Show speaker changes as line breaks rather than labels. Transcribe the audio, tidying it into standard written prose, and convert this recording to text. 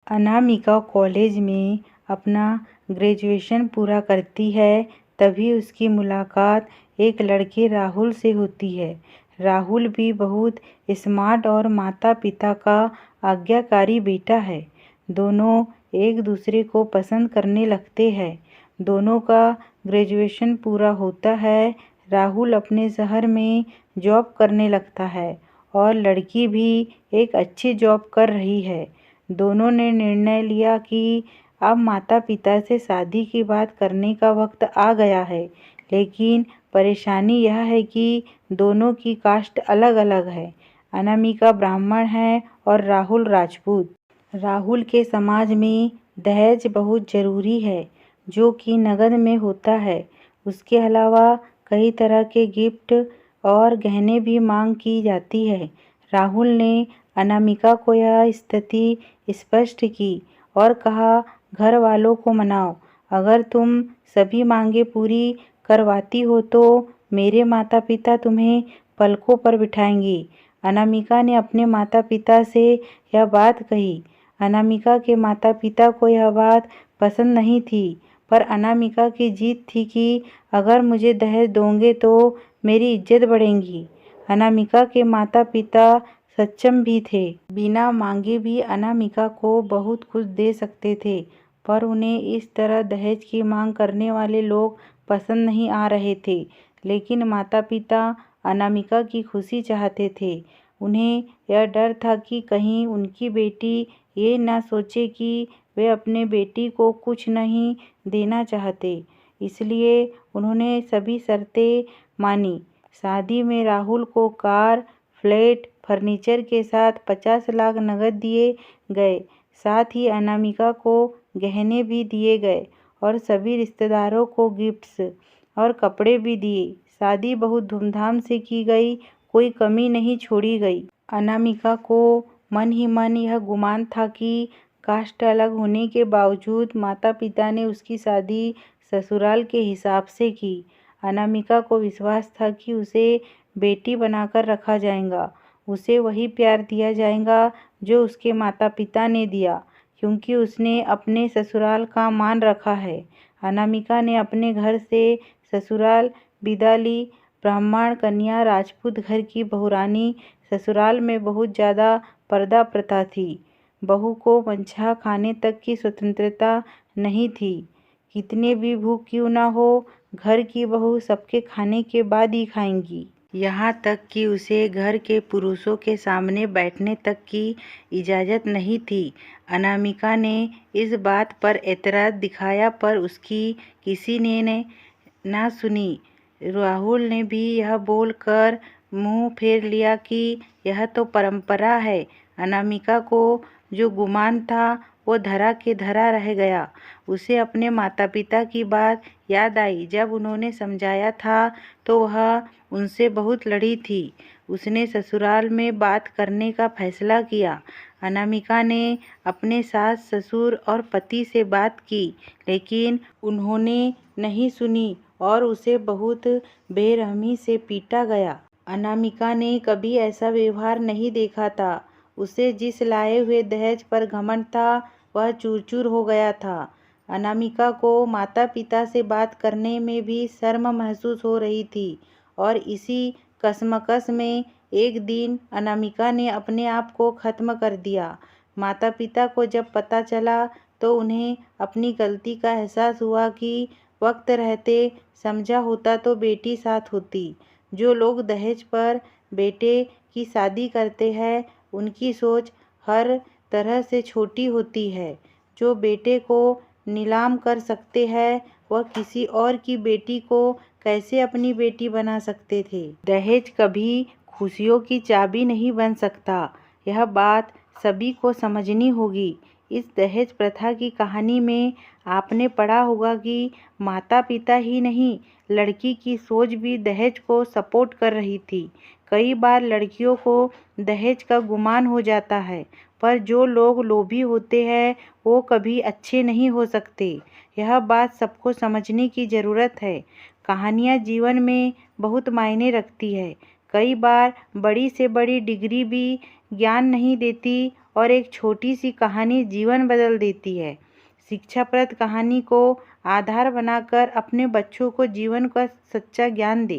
Anamika college में अपना graduation पूरा करती है तभी उसकी मुलाकात एक लड़के राहुल से होती है। राहुल भी बहुत स्मार्ट और माता पिता का आज्ञाकारी बेटा है। दोनों एक दूसरे को पसंद करने लगते हैं। दोनों का ग्रेजुएशन पूरा होता है। राहुल अपने शहर में जॉब करने लगता है और लड़की भी एक अच्छी जॉब कर रही है। दोनों ने निर्णय लिया कि अब माता पिता से शादी की बात करने का वक्त आ गया है। लेकिन परेशानी यह है कि दोनों की कास्ट अलग अलग है। अनामिका ब्राह्मण है और राहुल राजपूत। राहुल के समाज में दहेज बहुत ज़रूरी है, जो कि नकद में होता है। उसके अलावा कई तरह के गिफ्ट और गहने भी मांग की जाती है। राहुल ने अनामिका को यह स्थिति स्पष्ट की और कहा, घर वालों को मनाओ। अगर तुम सभी मांगे पूरी करवाती हो तो मेरे माता पिता तुम्हें पलकों पर बिठाएंगे। अनामिका ने अपने माता पिता से यह बात कही। अनामिका के माता पिता को यह बात पसंद नहीं थी, पर अनामिका की जिद थी कि अगर मुझे दहेज दोगे तो मेरी इज्जत बढ़ेगी। अनामिका के माता पिता सक्षम भी थे। बिना मांगे भी अनामिका को बहुत कुछ दे सकते थे, पर उन्हें इस तरह दहेज की मांग करने वाले लोग पसंद नहीं आ रहे थे। लेकिन माता पिता अनामिका की खुशी चाहते थे। उन्हें यह डर था कि कहीं उनकी बेटी ये ना सोचे कि वे अपने बेटी को कुछ नहीं देना चाहते। इसलिए उन्होंने सभी शर्तें मानी। शादी में राहुल को कार, फ्लैट, फर्नीचर के साथ 50 लाख नकद दिए गए। साथ ही अनामिका को गहने भी दिए गए और सभी रिश्तेदारों को गिफ्ट्स और कपड़े भी दिए। शादी बहुत धूमधाम से की गई, कोई कमी नहीं छोड़ी गई। अनामिका को मन ही मन यह गुमान था कि कास्ट अलग होने के बावजूद माता पिता ने उसकी शादी ससुराल के हिसाब से की। अनामिका को विश्वास था कि उसे बेटी बनाकर रखा जाएगा। उसे वही प्यार दिया जाएगा जो उसके माता पिता ने दिया, क्योंकि उसने अपने ससुराल का मान रखा है। अनामिका ने अपने घर से ससुराल विदा ली। ब्राह्मण कन्या राजपूत घर की बहुरानी। ससुराल में बहुत ज़्यादा पर्दा प्रथा थी। बहू को मंचा खाने तक की स्वतंत्रता नहीं थी। कितने भी भूख क्यों ना हो, घर की बहू सबके खाने के बाद ही खाएंगी। यहाँ तक कि उसे घर के पुरुषों के सामने बैठने तक की इजाज़त नहीं थी। अनामिका ने इस बात पर एतराज़ दिखाया, पर उसकी किसी ने ना सुनी। राहुल ने भी यह बोलकर मुंह फेर लिया कि यह तो परंपरा है। अनामिका को जो गुमान था वो धरा के धरा रह गया। उसे अपने माता पिता की बात याद आई। जब उन्होंने समझाया था तो वह उनसे बहुत लड़ी थी। उसने ससुराल में बात करने का फैसला किया। अनामिका ने अपने सास ससुर और पति से बात की, लेकिन उन्होंने नहीं सुनी और उसे बहुत बेरहमी से पीटा गया। अनामिका ने कभी ऐसा व्यवहार नहीं देखा था। उसे जिस लाए हुए दहेज पर घमंड था वह चूर चूर हो गया था। अनामिका को माता पिता से बात करने में भी शर्म महसूस हो रही थी और इसी कशमकश में एक दिन अनामिका ने अपने आप को ख़त्म कर दिया। माता पिता को जब पता चला तो उन्हें अपनी गलती का एहसास हुआ कि वक्त रहते समझा होता तो बेटी साथ होती। जो लोग दहेज पर बेटे की शादी करते हैं उनकी सोच हर तरह से छोटी होती है। जो बेटे को नीलाम कर सकते हैं वह किसी और की बेटी को कैसे अपनी बेटी बना सकते थे। दहेज कभी खुशियों की चाबी नहीं बन सकता, यह बात सभी को समझनी होगी। इस दहेज प्रथा की कहानी में आपने पढ़ा होगा कि माता पिता ही नहीं, लड़की की सोच भी दहेज को सपोर्ट कर रही थी। कई बार लड़कियों को दहेज का गुमान हो जाता है, पर जो लोग लोभी होते हैं वो कभी अच्छे नहीं हो सकते। यह बात सबको समझने की ज़रूरत है। कहानियाँ जीवन में बहुत मायने रखती है। कई बार बड़ी से बड़ी डिग्री भी ज्ञान नहीं देती और एक छोटी सी कहानी जीवन बदल देती है। शिक्षाप्रद कहानी को आधार बनाकर अपने बच्चों को जीवन का सच्चा ज्ञान दें।